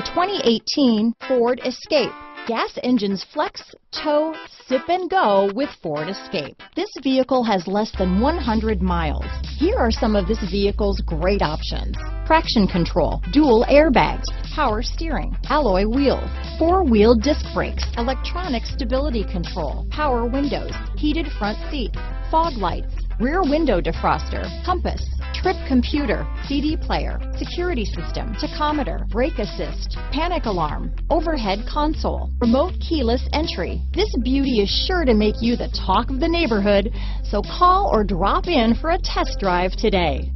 2018 Ford Escape. Gas engines flex, tow, sip and go with Ford Escape. This vehicle has less than 100 miles. Here are some of this vehicle's great options: traction control, dual airbags, power steering, alloy wheels, four-wheel disc brakes, electronic stability control, power windows, heated front seats, fog lights, rear window defroster, compass, trip computer, CD player, security system, tachometer, brake assist, panic alarm, overhead console, remote keyless entry. This beauty is sure to make you the talk of the neighborhood, so call or drop in for a test drive today.